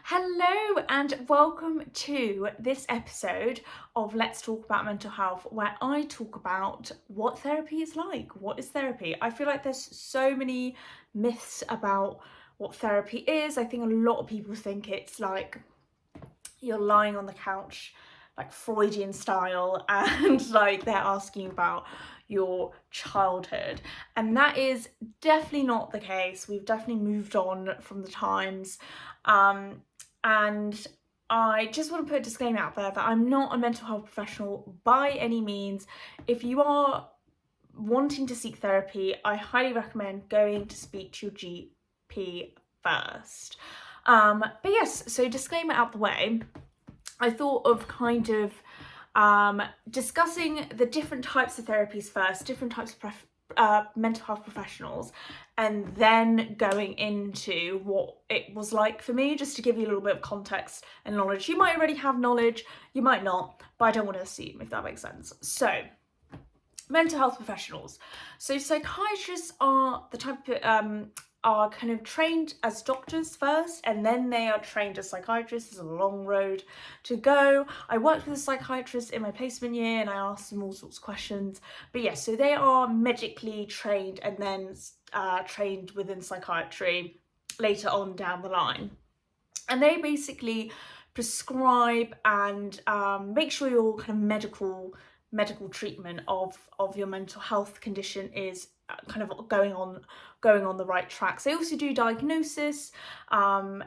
Hello and welcome to this episode of Let's Talk About Mental Health, where I talk about what therapy is like. What is therapy? I feel like there's so many myths about what therapy is. I think a lot of people think it's like you're lying on the couch, like Freudian style, and like they're asking about your childhood. And that is definitely not the case. We've definitely moved on from the times. And I just want to put a disclaimer out there that I'm not a mental health professional by any means. If you are wanting to seek therapy, I highly recommend going to speak to your GP first. But yes, so disclaimer out the way, I thought of kind of discussing the different types of therapies first, different types of mental health professionals, and then going into what it was like for me, just to give you a little bit of context and knowledge. You might already have knowledge, you might not, but I don't want to assume, if that makes sense. So, mental health professionals. So psychiatrists are the type of are kind of trained as doctors first, and then they are trained as psychiatrists. It's a long road to go. I worked with a psychiatrist in my placement year and I asked them all sorts of questions. But yes, so they are medically trained and then trained within psychiatry later on down the line. And they basically prescribe and make sure your kind of medical treatment of your mental health condition is kind of going on the right tracks. They also do diagnosis, and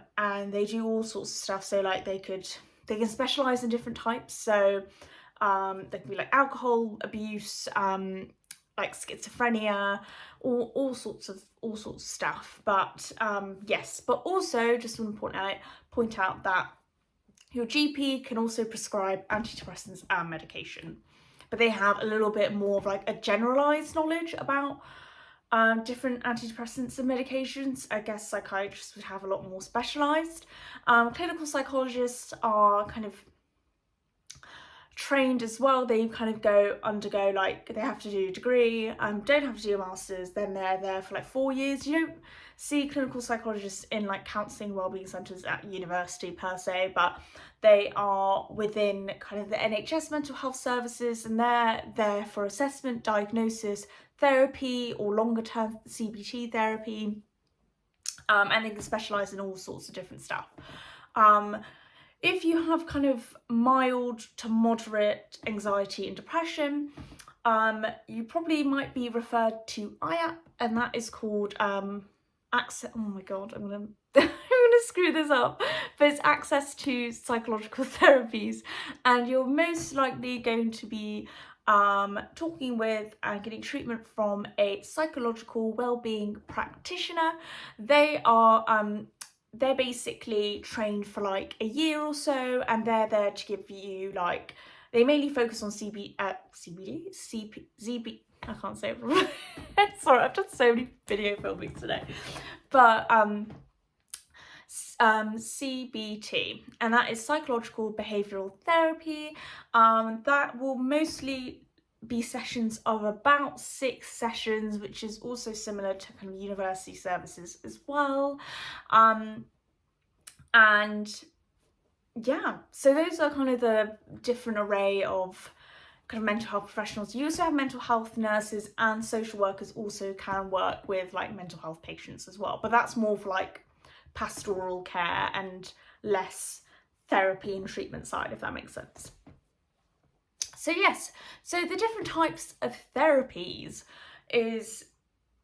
they do all sorts of stuff. So like they can specialize in different types. So there can be like alcohol abuse, like schizophrenia, all sorts of stuff. But yes, but also just want to point out that your GP can also prescribe antidepressants and medication, but they have a little bit more of like a generalized knowledge about different antidepressants and medications. I guess psychiatrists would have a lot more specialized. Clinical psychologists are kind of trained as well. They kind of undergo like they have to do a degree, don't have to do a master's, then they're there for like 4 years. You don't see clinical psychologists in like counselling wellbeing centres at university per se, but they are within kind of the NHS mental health services, and they're there for assessment, diagnosis, therapy, or longer term CBT therapy, and they can specialise in all sorts of different stuff. If you have kind of mild to moderate anxiety and depression, you probably might be referred to IAP, and that is called access. Oh my god, I'm gonna screw this up, but it's access to psychological therapies, and you're most likely going to be talking with and getting treatment from a psychological wellbeing practitioner. They're basically trained for like a year or so, and they're there to give you like, they mainly focus on ZB, I can't say it. Sorry, I've done so many video filming today. But CBT, and that is psychological behavioural therapy. That will mostly be sessions of about 6 sessions, which is also similar to kind of university services as well. And yeah, so those are kind of the different array of kind of mental health professionals. You also have mental health nurses, and social workers also can work with like mental health patients as well, but that's more for like pastoral care and less therapy and treatment side, if that makes sense. So yes, so the different types of therapies is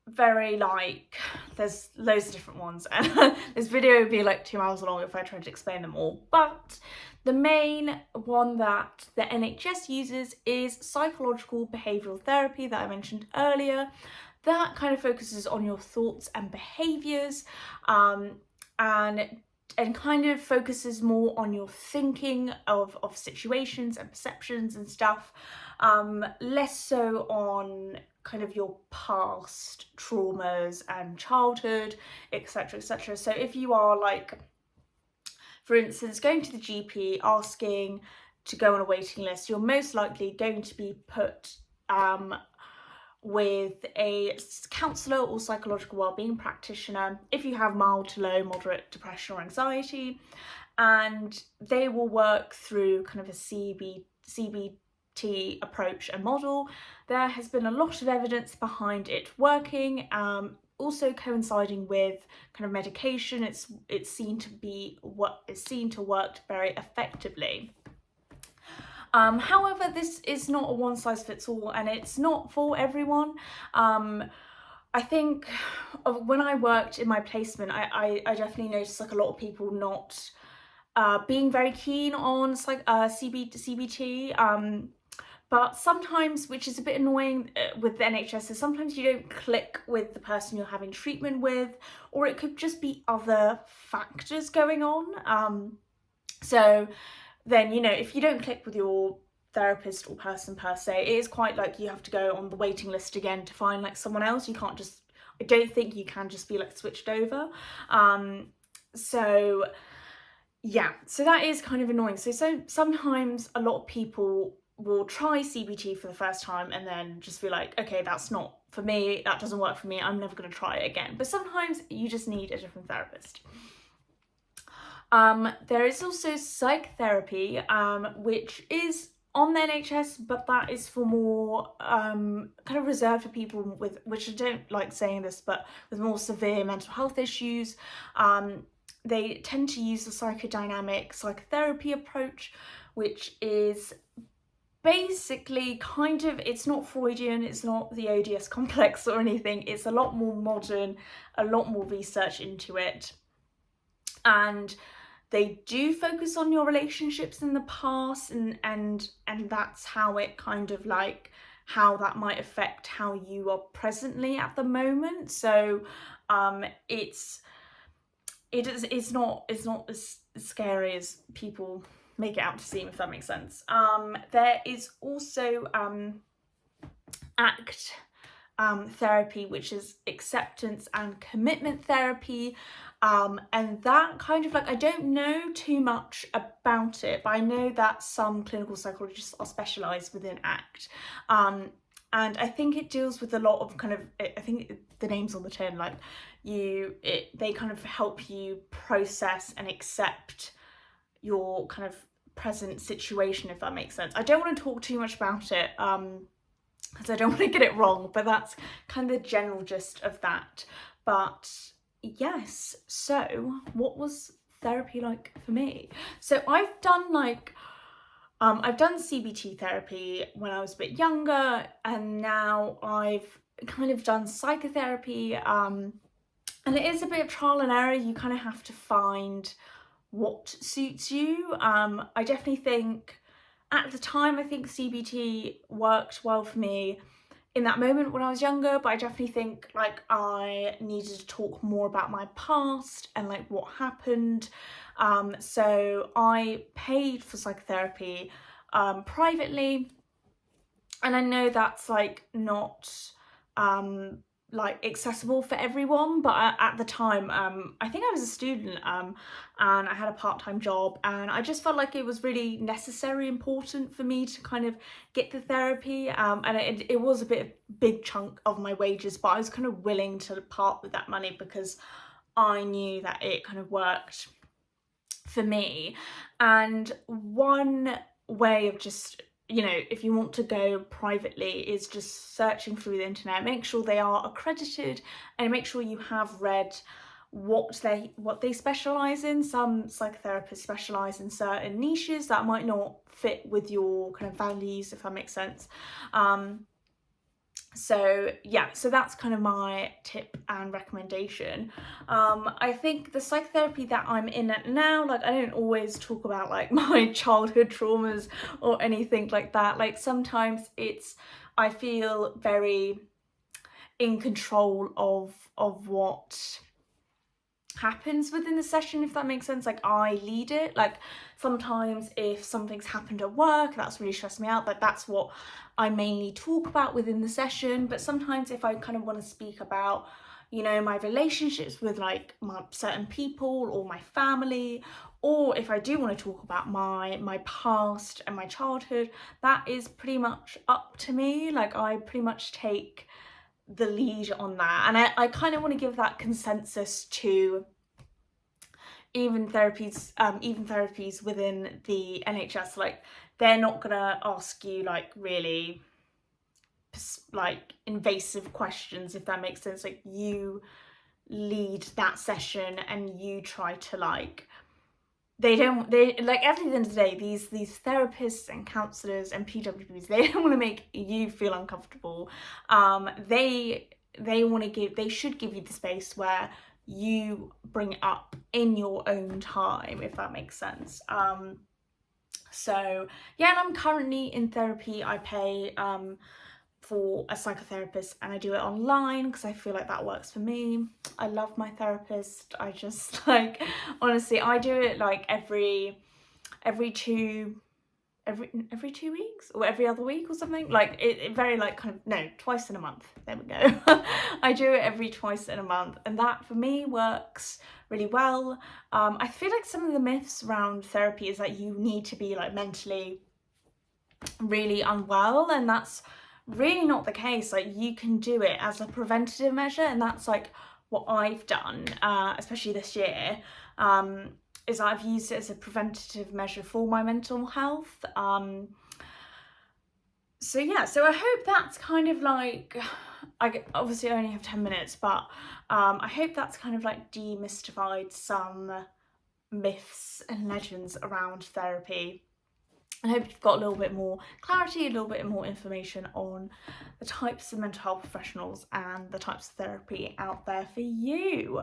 very like, there's loads of different ones, and this video would be like 2 hours long if I tried to explain them all, but the main one that the NHS uses is psychological behavioural therapy that I mentioned earlier. That kind of focuses on your thoughts and behaviours, and kind of focuses more on your thinking of situations and perceptions and stuff, less so on kind of your past traumas and childhood, etc, etc. So if you are like, for instance, going to the GP asking to go on a waiting list, you're most likely going to be put with a counsellor or psychological wellbeing practitioner if you have mild to low moderate depression or anxiety, and they will work through kind of a CBT approach and model. There has been a lot of evidence behind it working, also coinciding with kind of medication. It's seen to work very effectively. However, this is not a one size fits all, and it's not for everyone. I think when I worked in my placement, I definitely noticed like a lot of people not being very keen on CBT. But sometimes, which is a bit annoying with the NHS, is sometimes you don't click with the person you're having treatment with, or it could just be other factors going on. So then, you know, if you don't click with your therapist or person per se, it is quite like you have to go on the waiting list again to find like someone else. You can't just, I don't think you can just be like switched over. So yeah, so that is kind of annoying. So sometimes a lot of people will try CBT for the first time and then just be like, okay, that's not for me, that doesn't work for me, I'm never going to try it again. But sometimes you just need a different therapist. There is also psychotherapy, which is on the NHS, but that is for more kind of reserved for people with, which I don't like saying this, but with more severe mental health issues. They tend to use the psychodynamic psychotherapy approach, which is basically kind of, it's not Freudian, it's not the ODS complex or anything, it's a lot more modern, a lot more research into it. And they do focus on your relationships in the past, and that's how it kind of like, how that might affect how you are presently at the moment. So it's not as scary as people make it out to seem, if that makes sense. There is also ACT therapy, which is acceptance and commitment therapy, and that kind of like, I don't know too much about it, but I know that some clinical psychologists are specialised within ACT, and I think it deals with a lot of kind of, I think the name's on the tin, like they kind of help you process and accept your kind of present situation, if that makes sense. I don't want to talk too much about it, because I don't want to get it wrong, but that's kind of the general gist of that. But yes, so what was therapy like for me? So I've done CBT therapy when I was a bit younger, and now I've kind of done psychotherapy, and it is a bit of trial and error. You kind of have to find what suits you. I definitely think at the time, I think CBT worked well for me in that moment when I was younger, but I definitely think like I needed to talk more about my past and like what happened. So I paid for psychotherapy privately, and I know that's like not like accessible for everyone, but at the time I think I was a student, and I had a part-time job, and I just felt like it was really necessary, important for me to kind of get the therapy, and it was a big chunk of my wages, but I was kind of willing to part with that money because I knew that it kind of worked for me. And one way of just, you know, if you want to go privately, is just searching through the internet. Make sure they are accredited, and make sure you have read what they specialise in. Some psychotherapists specialise in certain niches that might not fit with your kind of values, if that makes sense. So yeah, so that's kind of my tip and recommendation. I think the psychotherapy that I'm in at now, like I don't always talk about like my childhood traumas or anything like that. Like sometimes I feel very in control of what happens within the session, if that makes sense. Like I lead it. Like sometimes if something's happened at work that's really stressed me out, like that's what I mainly talk about within the session. But sometimes if I kind of want to speak about, you know, my relationships with like my certain people or my family, or if I do want to talk about my past and my childhood, that is pretty much up to me. Like I pretty much take the lead on that, and I kind of want to give that consensus to even therapies within the NHS. Like, they're not gonna ask you like really like invasive questions, if that makes sense. Like, you lead that session and you try to like, they like, at the end of the day, these therapists and counsellors and PWPs, they don't want to make you feel uncomfortable. They should give you the space where you bring it up in your own time, if that makes sense. So yeah, and I'm currently in therapy. I pay for a psychotherapist, and I do it online because I feel like that works for me. I love my therapist. I just like, honestly, I do it like every 2 weeks or every other week or something. Like, it very like kind of, no, twice in a month. There we go. I do it twice in a month, and that for me works really well. I feel like some of the myths around therapy is that you need to be like mentally really unwell, and that's really not the case. Like, you can do it as a preventative measure, and that's like what I've done, especially this year, is I've used it as a preventative measure for my mental health. So yeah, so I hope that's kind of like, I obviously only have 10 minutes, but I hope that's kind of like demystified some myths and legends around therapy. I hope you've got a little bit more clarity, a little bit more information on the types of mental health professionals and the types of therapy out there for you.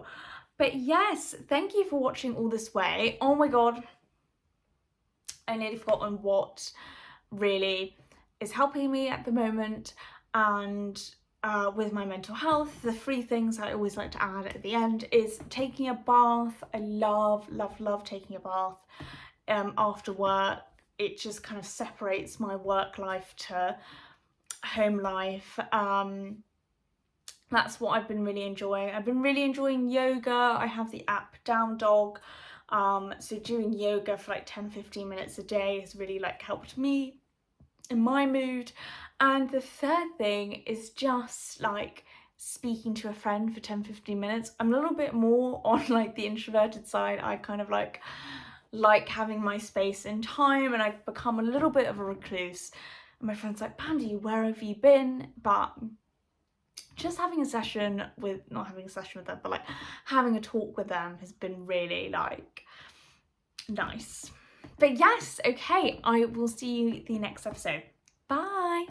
But yes, thank you for watching all this way. Oh my God, I nearly forgotten what really is helping me at the moment, and with my mental health, the 3 things I always like to add at the end is taking a bath. I love taking a bath after work. It just kind of separates my work life to home life. That's what I've been really enjoying. I've been really enjoying yoga. I have the app Down Dog. So doing yoga for like 10-15 minutes a day has really like helped me in my mood. And the third thing is just like speaking to a friend for 10-15 minutes. I'm a little bit more on like the introverted side. I kind of like having my space and time, and I've become a little bit of a recluse. And my friend's like, Bandy, where have you been? But just having a session with, not having a session with them, but like having a talk with them has been really like nice. But yes, okay, I will see you the next episode. Bye.